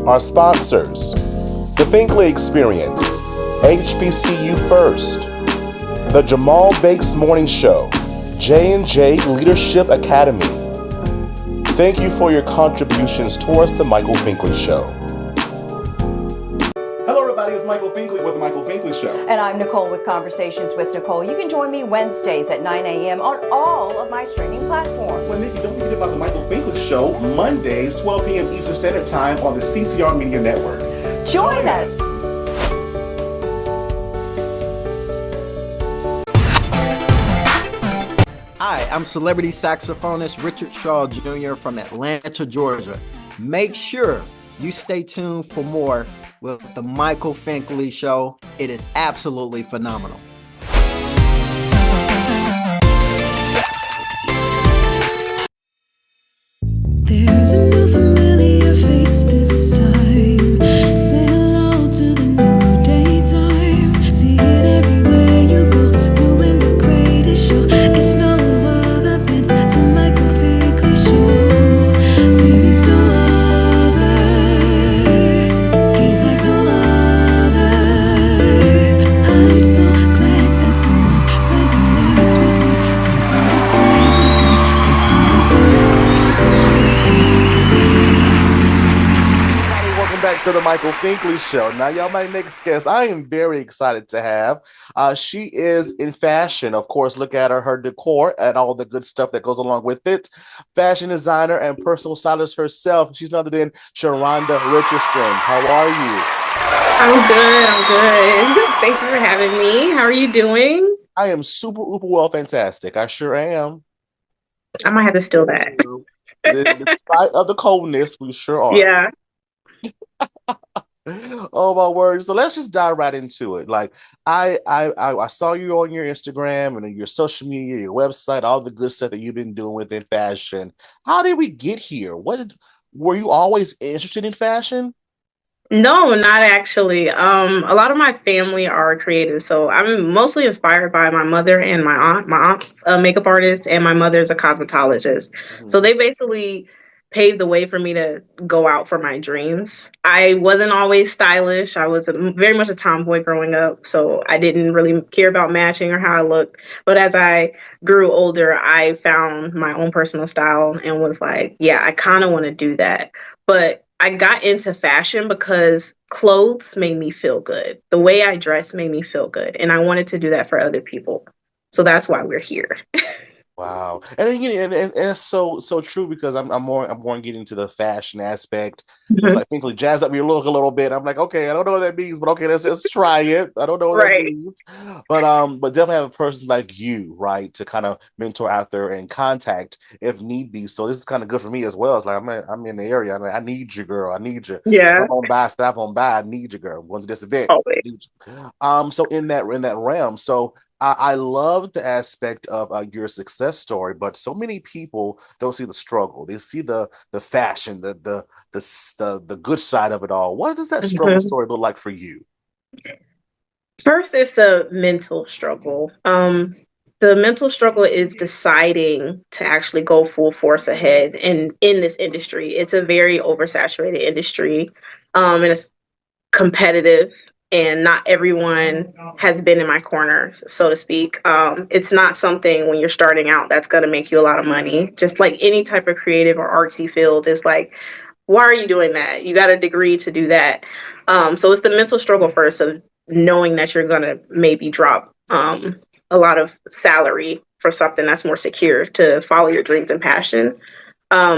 Our sponsors: The Finkley Experience, HBCU First, The Jamal Bakes Morning Show, J&J Leadership Academy. Thank you for your contributions towards The Michael Finkley Show. Hello everybody, it's Michael Finkley with The Michael Finkley Show. And I'm Nicole with Conversations with Nicole. You can join me Wednesdays at 9 a.m. on all of my streaming platforms. Well, Nikki, don't forget about The Michael Finkley Show, Mondays, 12 p.m. Eastern Standard Time on the CTR Media Network. Join us! Hi, I'm celebrity saxophonist Richard Shaw Jr. from Atlanta, Georgia. Make sure you stay tuned for more with The Michael Finkley Show. It is absolutely phenomenal. There's a new familiar face this time. Say hello to the new daytime. See it everywhere you go. New and the greatest show. It's no other than the Michael Finkley Show. There is no other. He's like no other. I'm so glad that someone resonates with me. Come celebrate with me. Let's tune into Michael. Welcome back to The Michael Finkley Show. Now, y'all, my next guest, I am very excited to have. She is in fashion. Of course, look at her decor and all the good stuff that goes along with it. Fashion designer and personal stylist herself. She's none other than Sharonda Richardson. How are you? I'm good. Thank you for having me. How are you doing? I am super, uber well, fantastic. I sure am. I might have to steal that. Despite of the coldness, we sure are. Yeah. Oh my word. So let's just dive right into it. Like I saw you on your Instagram and your social media, your website, all the good stuff that you've been doing within fashion. How did we get here? Were you always interested in fashion? No, not actually. A lot of my family are creative, so I'm mostly inspired by my mother and my aunt. My aunt's a makeup artist, and my mother's a cosmetologist. So they basically paved the way for me to go out for my dreams. I wasn't always stylish. I was very much a tomboy growing up, so I didn't really care about matching or how I looked. But as I grew older, I found my own personal style and was like, yeah, I kind of want to do that. But I got into fashion because clothes made me feel good. The way I dressed made me feel good. And I wanted to do that for other people. So that's why we're here. Wow. And again, and it's so true because I'm more getting to the fashion aspect. It's like Finkley jazzed up your look a little bit. I'm like, okay, I don't know what that means, but okay, let's try it. I don't know what that means. But definitely have a person like you, right, to kind of mentor out there and contact if need be. So this is kind of good for me as well. It's like I'm in the area. I'm like, I need you, girl. I need you. Yeah. Come on by, stop on by. I need you, girl. Once this event. So in that realm, so I love the aspect of your success story, but so many people don't see the struggle. They see the fashion, the good side of it all. What does that struggle story look like for you? First, it's a mental struggle. The mental struggle is deciding to actually go full force ahead. And in this industry, it's a very oversaturated industry, and it's competitive. And not everyone has been in my corner, so to speak. It's not something when you're starting out that's going to make you a lot of money. Just like any type of creative or artsy field, it's like, why are you doing that? You got a degree to do that. So it's the mental struggle first of knowing that you're going to maybe drop a lot of salary for something that's more secure to follow your dreams and passion.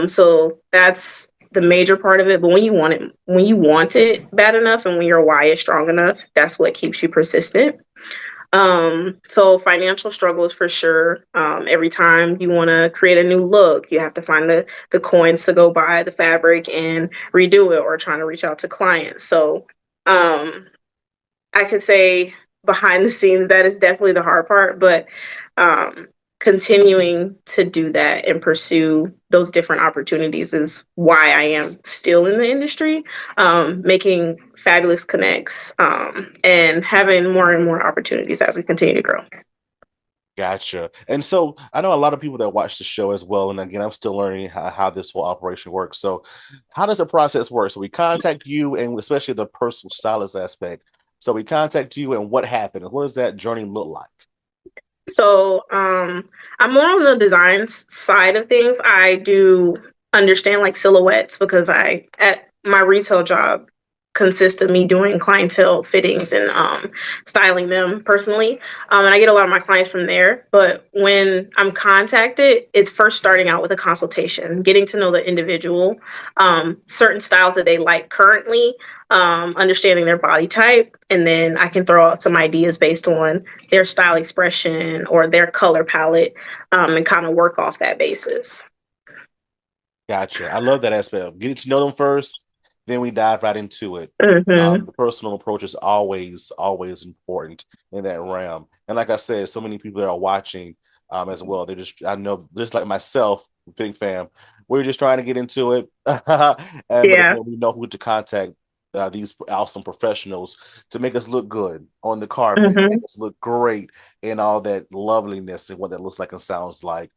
So that's the major part of it. But when you want it bad enough and when your why is strong enough, that's what keeps you persistent. So financial struggles for sure. Every time you want to create a new look, you have to find the coins to go buy the fabric and redo it, or trying to reach out to clients. So I could say behind the scenes, that is definitely the hard part, but continuing to do that and pursue those different opportunities is why I am still in the industry, making fabulous connects, and having more and more opportunities as we continue to grow. Gotcha. And so I know a lot of people that watch the show as well. And again, I'm still learning how this whole operation works. So, how does the process work? So, we contact you, and especially the personal stylist aspect. So, we contact you, and what happened? What does that journey look like? So, I'm more on the side of things. I do understand like silhouettes because I at my retail job consists of me doing clientele fittings and styling them personally. And I get a lot of my clients from there. But when I'm contacted, it's first starting out with a consultation, getting to know the individual, certain styles that they like currently, understanding their body type, and then I can throw out some ideas based on their style expression or their color palette, and kind of work off that basis. Gotcha. I love that aspect of getting to know them first, then we dive right into it. Hmm. The personal approach is always important in that realm. And like I said, so many people that are watching as well. They're just, I know, just like myself, big fan, we're just trying to get into it. But Yeah. again, we know who to contact. These awesome professionals to make us look good on the carpet, make Hmm. us look great in all that loveliness and what that looks like and sounds like.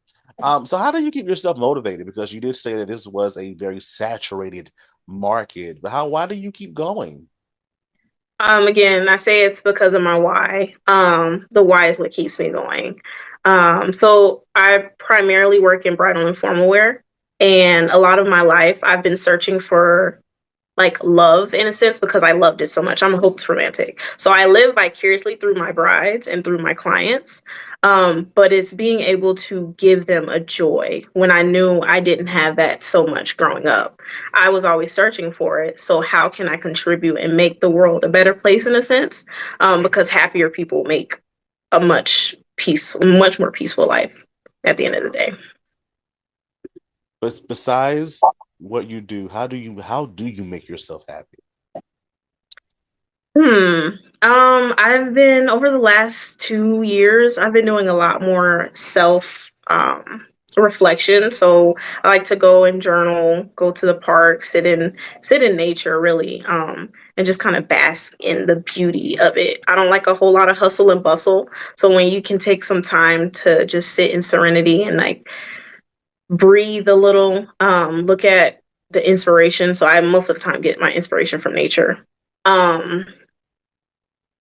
So how do you keep yourself motivated? Because you did say that this was a very saturated market, but why do you keep going? Again, I say it's because of my why. The why is what keeps me going. So I primarily work in bridal and formal wear, and a lot of my life I've been searching for like love in a sense because I loved it so much. I'm a hopeless romantic. So I live vicariously through my brides and through my clients. But it's being able to give them a joy when I knew I didn't have that so much growing up. I was always searching for it. So how can I contribute and make the world a better place in a sense? Because happier people make a much more peaceful life at the end of the day. But besides what you do, how do you make yourself happy? Hmm. I've been over the last 2 years, I've been doing a lot more self reflection. So I like to go and journal, go to the park, sit in nature really, and just kind of bask in the beauty of it. I don't like a whole lot of hustle and bustle. So when you can take some time to just sit in serenity and like breathe a little, look at the inspiration. So I most of the time get my inspiration from nature. Um,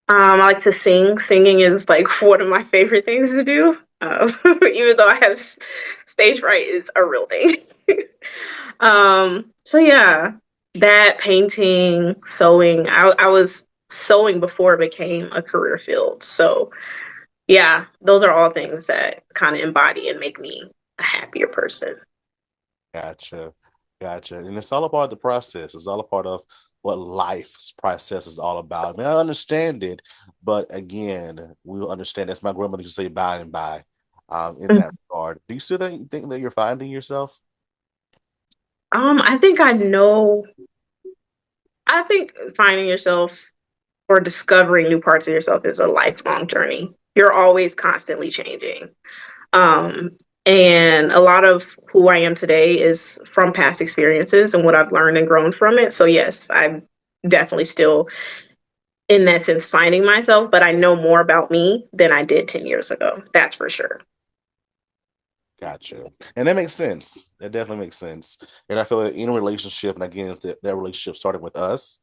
I like to sing. Singing is like one of my favorite things to do. Even though I have stage fright is a real thing. So yeah, that painting, sewing. I was sewing before it became a career field. So yeah, those are all things that kind of embody and make me a happier person. Gotcha. Gotcha. And it's all about the process. It's all a part of what life's process is all about. I mean, I understand it, but again, we'll understand. As my grandmother used to say, by and by, in that regard. Do you still think that you're finding yourself? I think I know. I think finding yourself or discovering new parts of yourself is a lifelong journey. You're always constantly changing. Um, and a lot of who I am today is from past experiences and what I've learned and grown from it. So, yes, I'm definitely still, in that sense, finding myself, but I know more about me than I did 10 years ago. That's for sure. Gotcha. And that makes sense. That definitely makes sense. And I feel that in a relationship, and again, that relationship started with us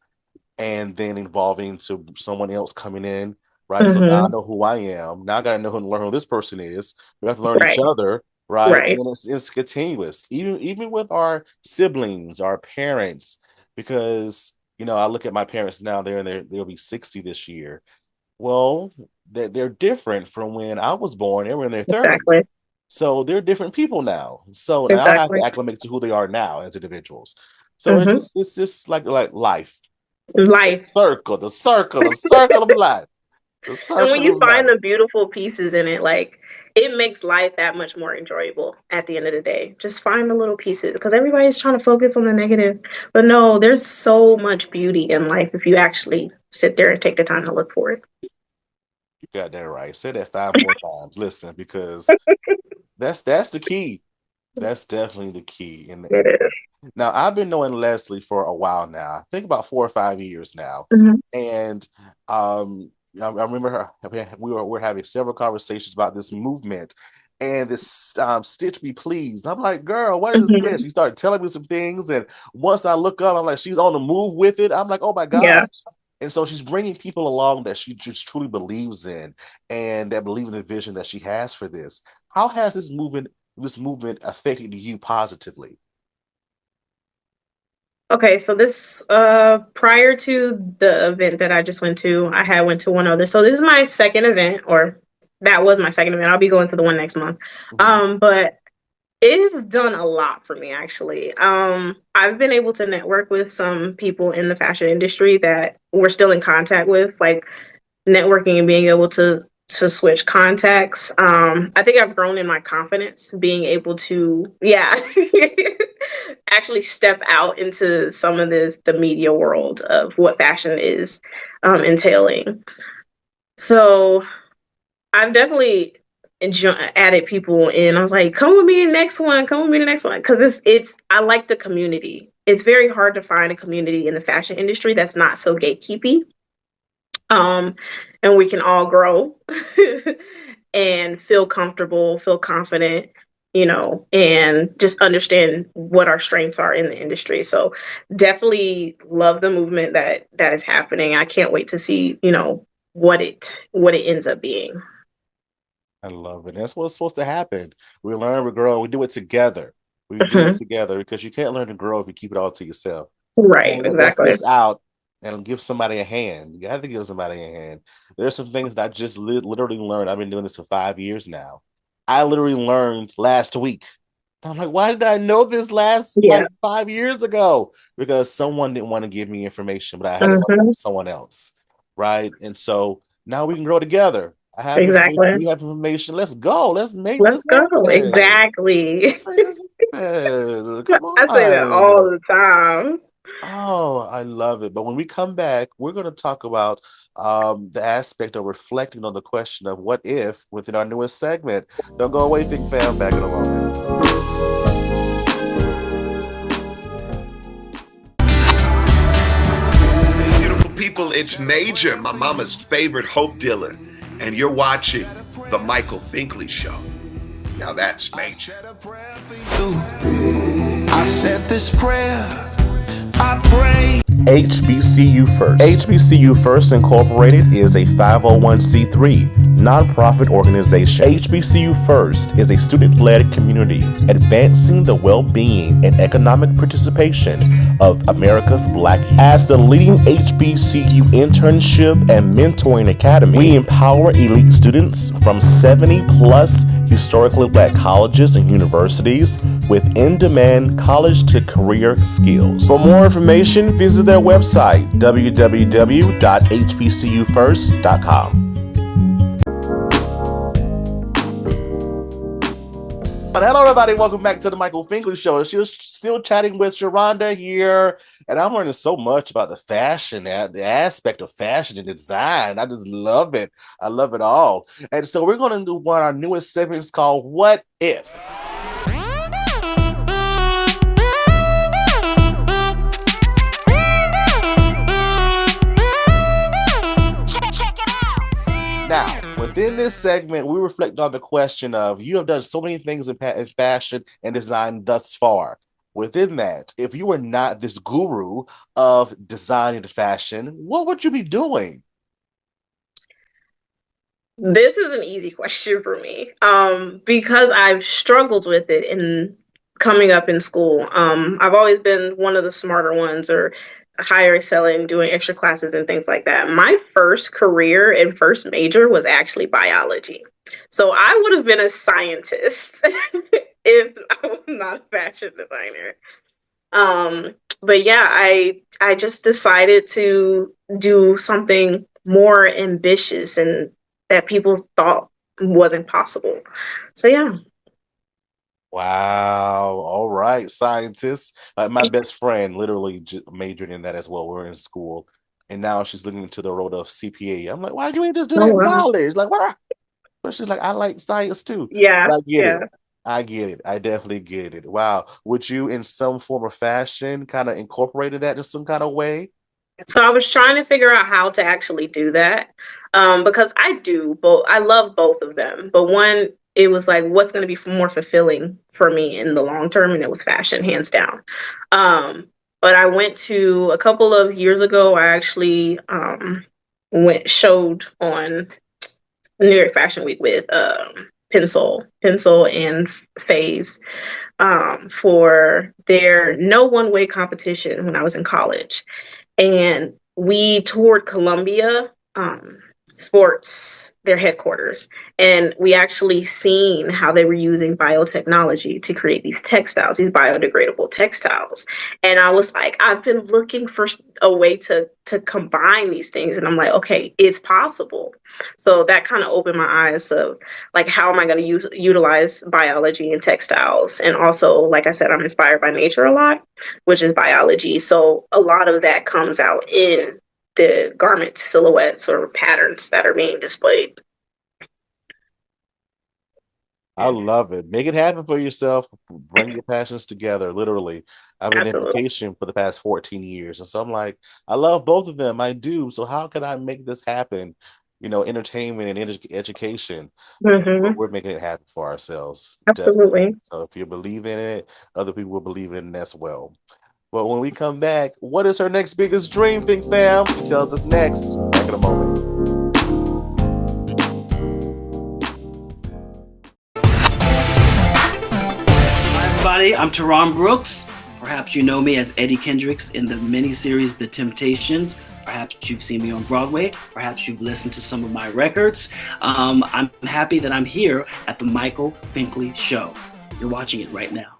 and then evolving to someone else coming in, right? So now I Hmm. know who I am. Now I got to know who to learn who this person is. We have to learn each Right, other, right? And right. then it's continuous, even with our siblings, our parents, because I look at my parents now. They'll be 60 this year. Well, they're different from when I was born. They were in their 30s. Exactly. So they're different people now. So now I have to Exactly. acclimate to who they are now as individuals. So Hmm. it's just like life. Life. The circle of life. The And when circle you of find life. the beautiful pieces in it, like it makes life that much more enjoyable at the end of the day. Just find the little pieces because everybody's trying to focus on the negative. But no, there's so much beauty in life if you actually sit there and take the time to look for it. You got that right. Say that 5 more times. Listen, because that's the key. That's definitely the key. It And is. now I've been knowing Leslie for a while now. I think about 4 or 5 years now. Mhm. And um I remember we were having several conversations about this movement and this Stitch Me Please. I'm like, girl, what is this? Mhm. She started telling me some things, and once I look up, I'm like, she's on the move with it. I'm like, oh my Yeah. gosh. And so she's bringing people along that she just truly believes in and that believe in the vision that she has for this. How has this movement affected you positively? Okay, so this prior to the event that I just went to, I had went to one other. So this is my second event, or that was my second event. I'll be going to the one next month. Mhm. But it's done a lot for me actually. I've been able to network with some people in the fashion industry that we're still in contact with, like networking and being able to switch contacts. I think I've grown in my confidence, being able to, yeah, actually step out into some of the media world of what fashion is entailing. So I've definitely added people in. I was like, come with me next one, come with me the next one. Because it's I like the community. It's very hard to find a community in the fashion industry that's not so gatekeepy. Um, and we can all grow and feel comfortable, feel confident, and just understand what our strengths are in the industry. So definitely love the movement that is happening. I can't wait to see, what it ends up being. I love it. That's what's supposed to happen. We learn, we grow, we do it together. We do it Mhm. together because you can't learn to grow if you keep it all to yourself. Right, And let exactly. this out and give somebody a hand. You have to give somebody a hand. There's some things that I just literally learned. I've been doing this for 5 years now. I literally learned last week. I'm like, why did I know this last Yeah. like 5 years ago? Because someone didn't want to give me information, but I had to learn Hmm. from someone else. Right. And so now we can grow together. I have information, Exactly. you have information. Let's go. Let's make Let's this go. happen. Exactly. Let's make this happen. Come I say that all on. the time. Oh, I love it. But when we come back, we're going to talk about the aspect of reflecting on the question of what if within our newest segment. Don't go away, Think Fam. Back in a moment. Beautiful people, it's Major, my mama's favorite hope dealer, and you're watching The Michael Finkley Show. Now that's Major. I said this prayer, I pray. HBCU First. HBCU First Incorporated is a 501c3 nonprofit organization. HBCU First is a student-led community advancing the well-being and economic participation of America's Black youth. As the leading HBCU internship and mentoring academy, we empower elite students from 70 plus historically Black colleges and universities with in-demand college to career skills. For more information, visit their website, www.hbcufirst.com. But hello, everybody. Welcome back to the Michael Finkley Show. She was still chatting with Sharonda here, and I'm learning so much about the fashion, the aspect of fashion and design. I just love it. I love it all. And so we're going to do one of our newest segments called What If? Now, within this segment, we reflect on the question of you have done so many things in fashion and design thus far. Within that, if you were not this guru of design and fashion, what would you be doing? This is an easy question for me. Because I've struggled with it in coming up in school. I've always been one of the smarter ones or higher excelling, doing extra classes and things like that. My first career and first major was actually biology. So I would have been a scientist if I was not a fashion designer. But yeah, I just decided to do something more ambitious and that people thought wasn't possible. So yeah. Wow. All right, scientists. My best friend literally majored in that as well. We're in school, and now she's looking into the road of CPA. I'm like, why you ain't just do Oh that in wow. college? Like, what? But she's like, I like science too. Yeah, But I get yeah. it. I get it. I definitely get it. Wow. Would you, in some form of fashion, kind of incorporated that in some kind of way? So I was trying to figure out how to actually do that, because I do both. I love both of them, but one, it was like, what's going to be more fulfilling for me in the long term, and it was fashion, hands down. But I went to a couple of years ago. I actually showed on New York Fashion Week with Pencil and Phase, for their no one way competition when I was in college, and we toured Columbia Sports, their headquarters, and we actually seen how they were using biotechnology to create these textiles, these biodegradable textiles. And I was like, I've been looking for a way to combine these things, and I'm like, okay, it's possible. So that kind of opened my eyes of like, how am I going to utilize biology in textiles? And also, like I said, I'm inspired by nature a lot, which is biology. So a lot of that comes out in the garment silhouettes or patterns that are being displayed. I love it. Make it happen for yourself. Bring your passions together, literally. I've been in Absolutely. education for the past 14 years. And so I'm like, I love both of them. I do. So how can I make this happen? Entertainment and education. Mm-hmm. We're making it happen for ourselves. Absolutely. Definitely. So if you believe in it, other people will believe in it as well. But when we come back, what is her next biggest dream, Fink fam? She tells us next. Back in a moment. Hi, everybody. I'm Teron Brooks. Perhaps you know me as Eddie Kendricks in the miniseries The Temptations. Perhaps you've seen me on Broadway. Perhaps you've listened to some of my records. I'm happy that I'm here at the Michael Finkley Show. You're watching it right now.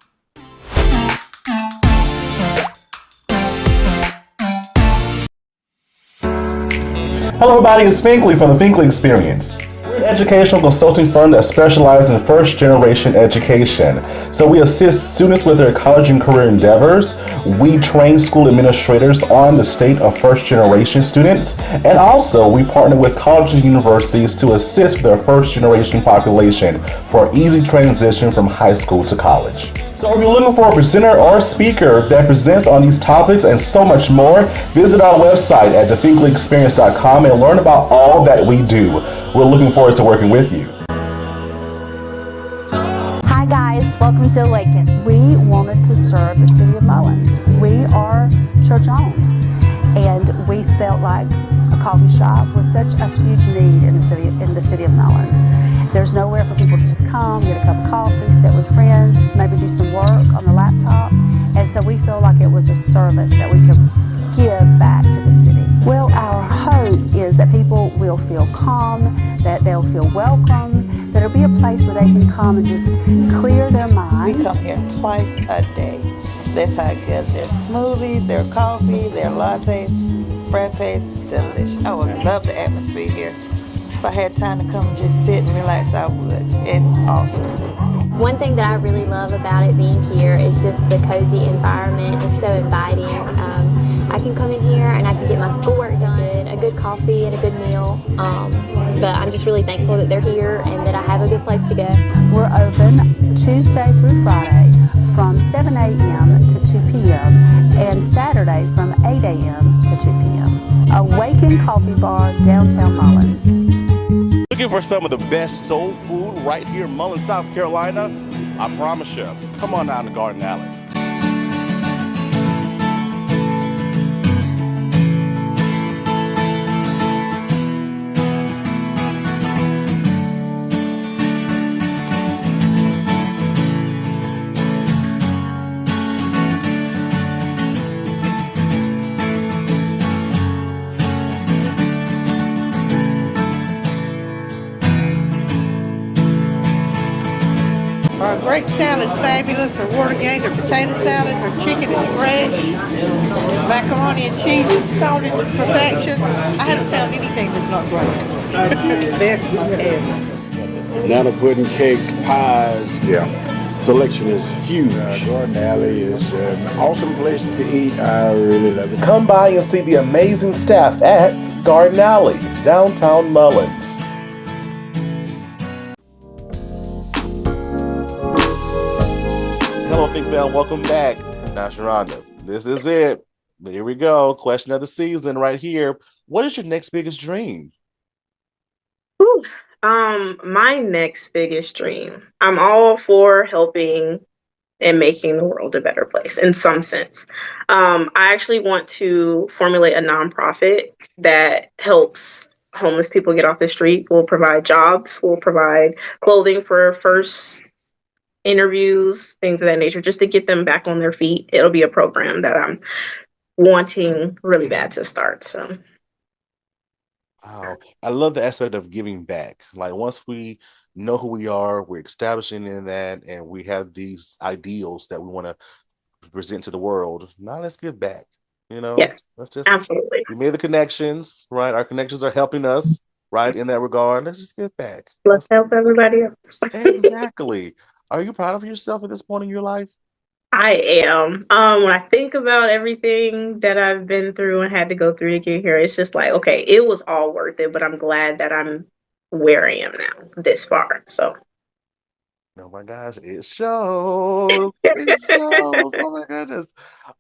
Hello, everybody. It's Finkley from the Finkley Experience. We're an educational consulting firm that specializes in first-generation education. So we assist students with their college and career endeavors. We train school administrators on the state of first-generation students. And also, we partner with colleges and universities to assist their first-generation population for easy transition from high school to college. So if you're looking for a presenter or speaker that presents on these topics and so much more, visit our website at thefinkleyexperience.com and learn about all that we do. We're looking forward to working with you. Hi guys, welcome to Awaken. We wanted to serve the city of Mullins. We are church owned, and we felt like a coffee shop was such a huge need in the city of Mullins. There's nowhere for people to just come, get a cup of coffee, sit with friends, maybe do some work on the laptop. And so we feel like it was a service that we could give back to the city. Well, our hope is that people will feel calm, that they'll feel welcome, that it'll be a place where they can come and just clear their mind. We come here twice a day. That's how good their smoothies, their coffee, their lattes, frappes, delicious. I would love the atmosphere here. If I had time to come and just sit and relax, I would. It's awesome. One thing that I really love about it being here is just the cozy environment. It's so inviting. I can come in here and I can get my schoolwork done, a good coffee and a good meal. But I'm just really thankful that they're here and that I have a good place to go. We're open Tuesday through Friday from 7 a.m. to 2 p.m. and Saturday from 8 a.m. to 2 p.m. Awaken Coffee Bar, downtown Mullins. Looking for some of the best soul food right here in Mullins, South Carolina? I promise you, come on down to Garden Alley. Our grape salad's fabulous, our water gate, our potato salad, our chicken is fresh, macaroni and cheese is salted to perfection. I haven't found anything that's not great. Best ever. Banana pudding, cakes, pies. Yeah. Selection is huge. Garden Alley is an awesome place to eat. I really love it. Come by and see the amazing staff at Garden Alley, downtown Mullins. Hello, Fink fam. Welcome back. Now, Sharonda, this is it. There we go. Question of the season right here. What is your next biggest dream? Whew. My next biggest dream. I'm all for helping and making the world a better place in some sense. I actually want to formulate a nonprofit that helps homeless people get off the street. We'll provide jobs, we'll provide clothing for first interviews, things of that nature, just to get them back on their feet. It'll be a program that I'm wanting really bad to start. So Wow. I love the aspect of giving back. Like once we know who we are, we're establishing in that, and we have these ideals that we want to present to the world. Now let's give back. yes, Let's just absolutely. we made the connections, right? Our connections are helping us, right? In that regard. Let's just give back. Let's help everybody else. Exactly. Are you proud of yourself at this point in your life? I am. When I think about everything that I've been through and had to go through to get here, it's just like, okay, it was all worth it, but I'm glad that I'm where I am now, this far. So Oh my gosh, it shows. It shows. Oh my goodness.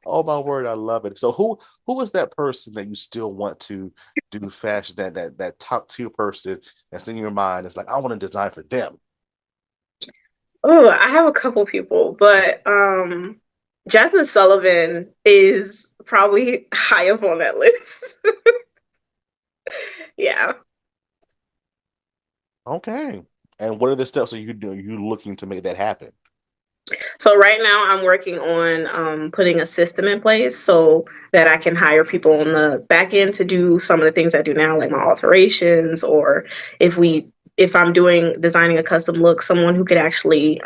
Oh my word, I love it. So who is that person that you still want to do fashion, that top tier person that's in your mind? It's like, I want to design for them. oh, I have a couple people, but Jasmine Sullivan is probably high up on that list. Yeah. Okay. And what are the steps are you doing? You looking to make that happen? So right now I'm working on putting a system in place so that I can hire people on the back end to do some of the things I do now, like my alterations, or if I'm designing a custom look, someone who could actually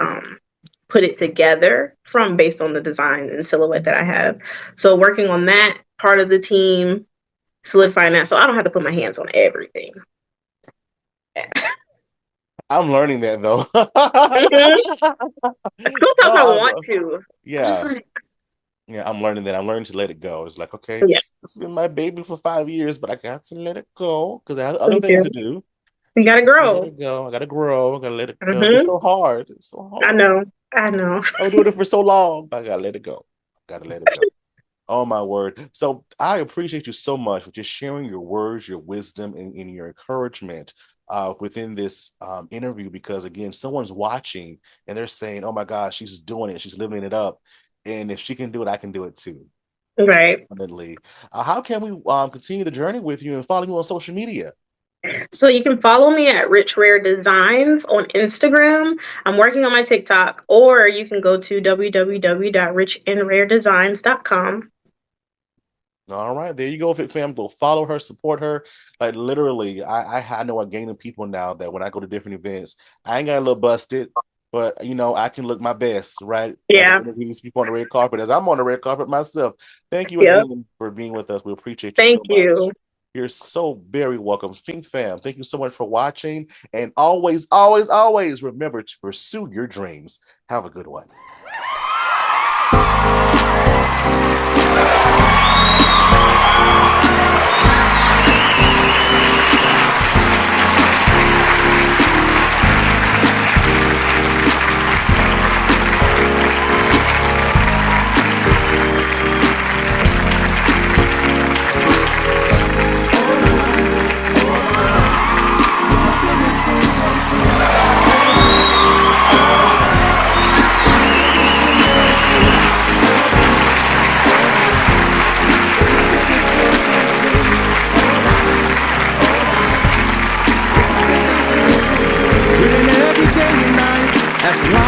put it together from based on the design and silhouette that I have. So working on that part of the team, solidifying that so I don't have to put my hands on everything. I'm learning that though. Sometimes I want to. Yeah. Like, yeah, I'm learning that. I'm learning to let it go. It's like, okay, yeah, this has been my baby for 5 years, but I got to let it go because I have other me things too. to do. You gotta Let grow. it go. I gotta grow. I gotta let it go. Hmm. It's so hard. It's so I hard. know. I know. I've been doing it for so long. I gotta let it go. Gotta let it go. Oh my word. So I appreciate you so much for just sharing your words, your wisdom, and your encouragement within this interview, because again, someone's watching and they're saying, oh my gosh, she's doing it. She's living it up. And if she can do it, I can do it too. Right. Definitely. How can we continue the journey with you and follow you on social media? So you can follow me at Rich Rare Designs on Instagram. I'm working on my TikTok, or you can go to www.richandraredesigns.com. All right, there you go, Fit Fam. Go follow her, support her. Like literally, I know a gang of people now that when I go to different events, I ain't got a little busted, but I can look my best, right? Yeah. As these people on the red carpet, as I'm on the red carpet myself. Thank you Yep. again for being with us. We appreciate you Thank so much. you. You're so very welcome. Fink Fam, thank you so much for watching. And always, always, always remember to pursue your dreams. Have a good one. As long